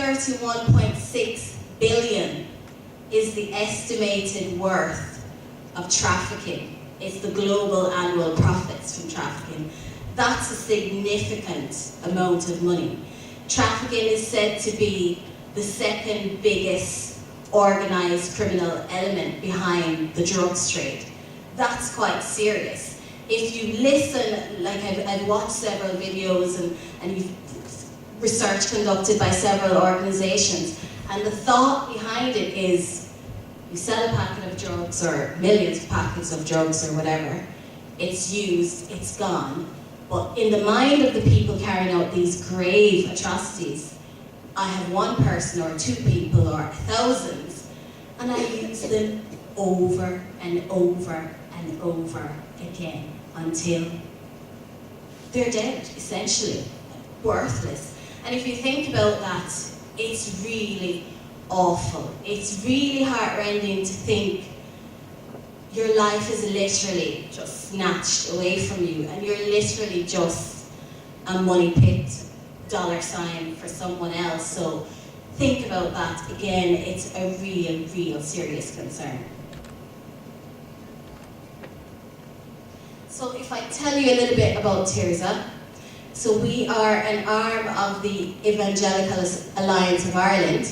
31.6 billion is the estimated worth of trafficking. It's the global annual profits from trafficking. That's a significant amount of money. Trafficking is said to be the second biggest organised criminal element behind the drugs trade. That's quite serious. If you listen, like I've watched several videos and you've research conducted by several organisations, and the thought behind it is you sell a packet of drugs or millions of packets of drugs or whatever, it's used, it's gone. But in the mind of the people carrying out these grave atrocities, I have one person or two people or thousands, and I use them over and over and over again until they're dead, essentially, worthless. And if you think about that, it's really awful. It's really heartrending to think your life is literally just snatched away from you, and you're literally just a money pit, dollar sign for someone else. So think about that. Again, it's a real serious concern. So if I tell you a little bit about Tirzah, so we are an arm of the Evangelical Alliance of Ireland.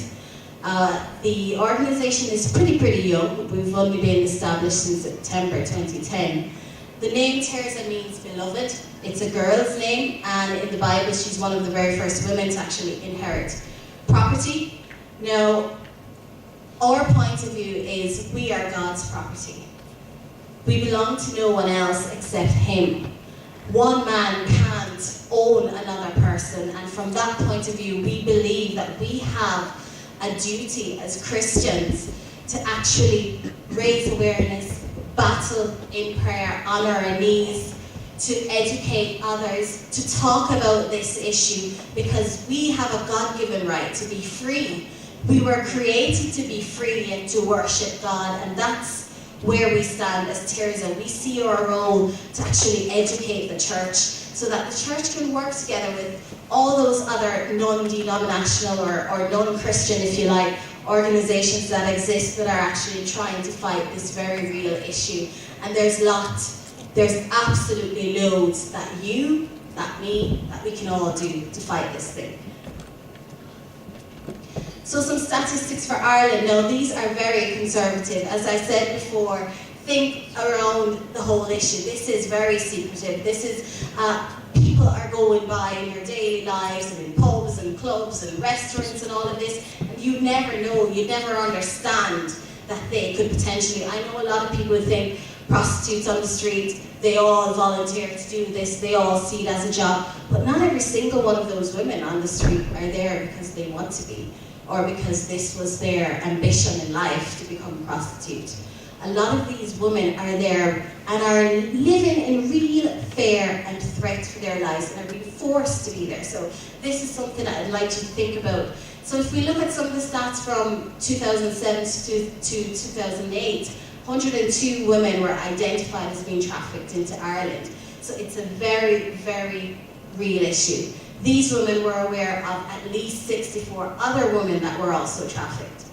The organisation is pretty young. We've only been established in September 2010. The name Tirzah means beloved. It's a girl's name, and in the Bible she's one of the very first women to actually inherit property. Now, our point of view is we are God's property. We belong to no one else except Him. One man can't own another person, and from that point of view we believe that we have a duty as Christians to actually raise awareness, battle in prayer, on our knees, to educate others, to talk about this issue, because we have a God-given right to be free. We were created to be free and to worship God, and that's where we stand as Tirzah. We see our role to actually educate the church so that the church can work together with all those other non-denominational or non-Christian, if you like, organizations that exist that are actually trying to fight this very real issue. And there's absolutely loads that you, that me, that we can all do to fight this thing. So some statistics for Ireland. Now these are very conservative. As I said before, think around the whole issue. This is very secretive. This is, people are going by in their daily lives and in pubs and clubs and restaurants and all of this, and you never know, you never understand that they could potentially, I know a lot of people think prostitutes on the street, they all volunteer to do this, they all see it as a job, but not every single one of those women on the street are there because they want to be, or because this was their ambition in life to become a prostitute. A lot of these women are there and are living in real fear and threat for their lives and are being forced to be there. So this is something that I'd like you to think about. So if we look at some of the stats from 2007 to 2008, 102 women were identified as being trafficked into Ireland. So it's a very real issue. These women were aware of at least 64 other women that were also trafficked.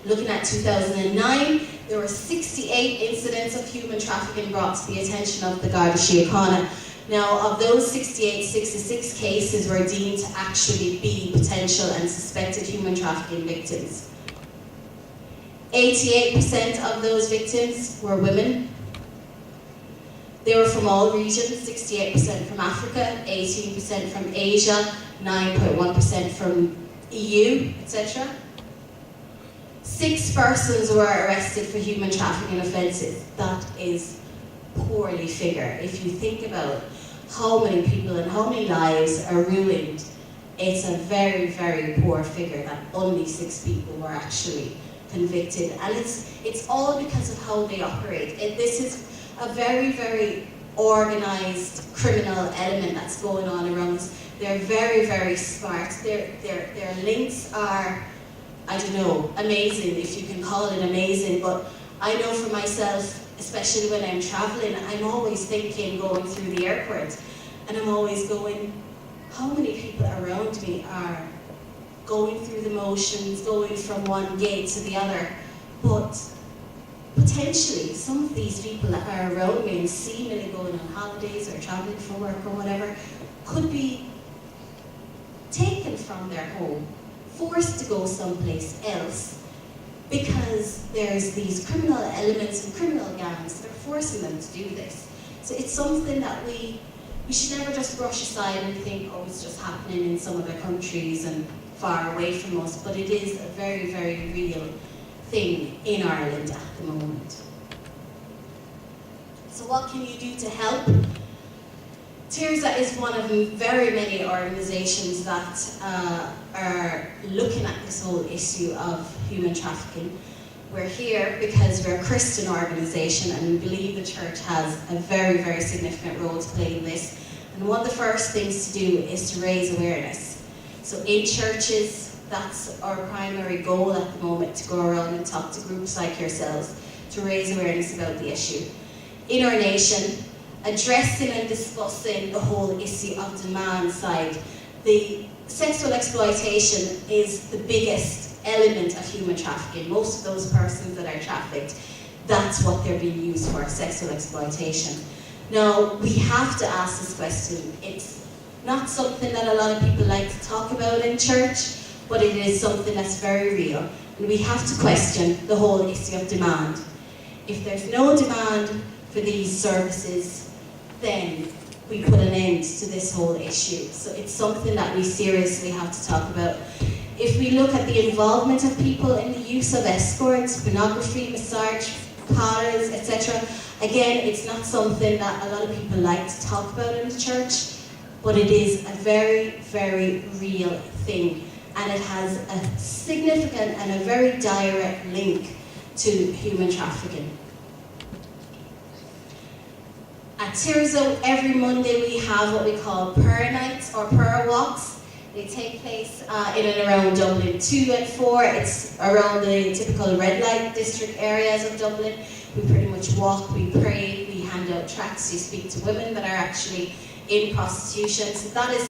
Looking at 2009, there were 68 incidents of human trafficking brought to the attention of the Garda Síochána. Now, of those 68, 66 cases were deemed to actually be potential and suspected human trafficking victims. 88% of those victims were women. They were from all regions, 68% from Africa, 18% from Asia, 9.1% from EU, etc. 6 persons were arrested for human trafficking offences. That is poorly figured. If you think about how many people and how many lives are ruined, it's a very poor figure that only 6 people were actually convicted. And it's all because of how they operate. This is a very organised criminal element that's going on around us. They're very smart. Their links are, I don't know, amazing, if you can call it amazing, but I know for myself, especially when I'm traveling, I'm always thinking, going through the airport, and I'm always going, how many people around me are going through the motions, going from one gate to the other. But potentially, some of these people that are around me and seemingly going on holidays or traveling for work or whatever, could be taken from their home, forced to go someplace else, because there's these criminal elements and criminal gangs that are forcing them to do this. So it's something that we should never just brush aside and think, oh, it's just happening in some other countries and far away from us, but it is a very, very real thing in Ireland at the moment. So what can you do to help? Tirzah is one of very many organisations that are looking at this whole issue of human trafficking. We're here because we're a Christian organisation and we believe the church has a very, very significant role to play in this. And one of the first things to do is to raise awareness. So in churches, that's our primary goal at the moment, to go around and talk to groups like yourselves to raise awareness about the issue. In our nation, addressing and discussing the whole issue of demand side. The sexual exploitation is the biggest element of human trafficking. Most of those persons that are trafficked, that's what they're being used for, sexual exploitation. Now, we have to ask this question. It's not something that a lot of people like to talk about in church, but it is something that's very real. And we have to question the whole issue of demand. If there's no demand for these services, then we put an end to this whole issue. So it's something that we seriously have to talk about. If we look at the involvement of people in the use of escorts, pornography, massage parlors, etc., again, it's not something that a lot of people like to talk about in the church, but it is a very, very real thing. And it has a significant and a very direct link to human trafficking. At Tirzah, every Monday we have what we call prayer nights or prayer walks. They take place in and around Dublin 2 and 4. It's around the typical red light district areas of Dublin. We pretty much walk, we pray, we hand out tracts, we speak to women that are actually in prostitution. So that is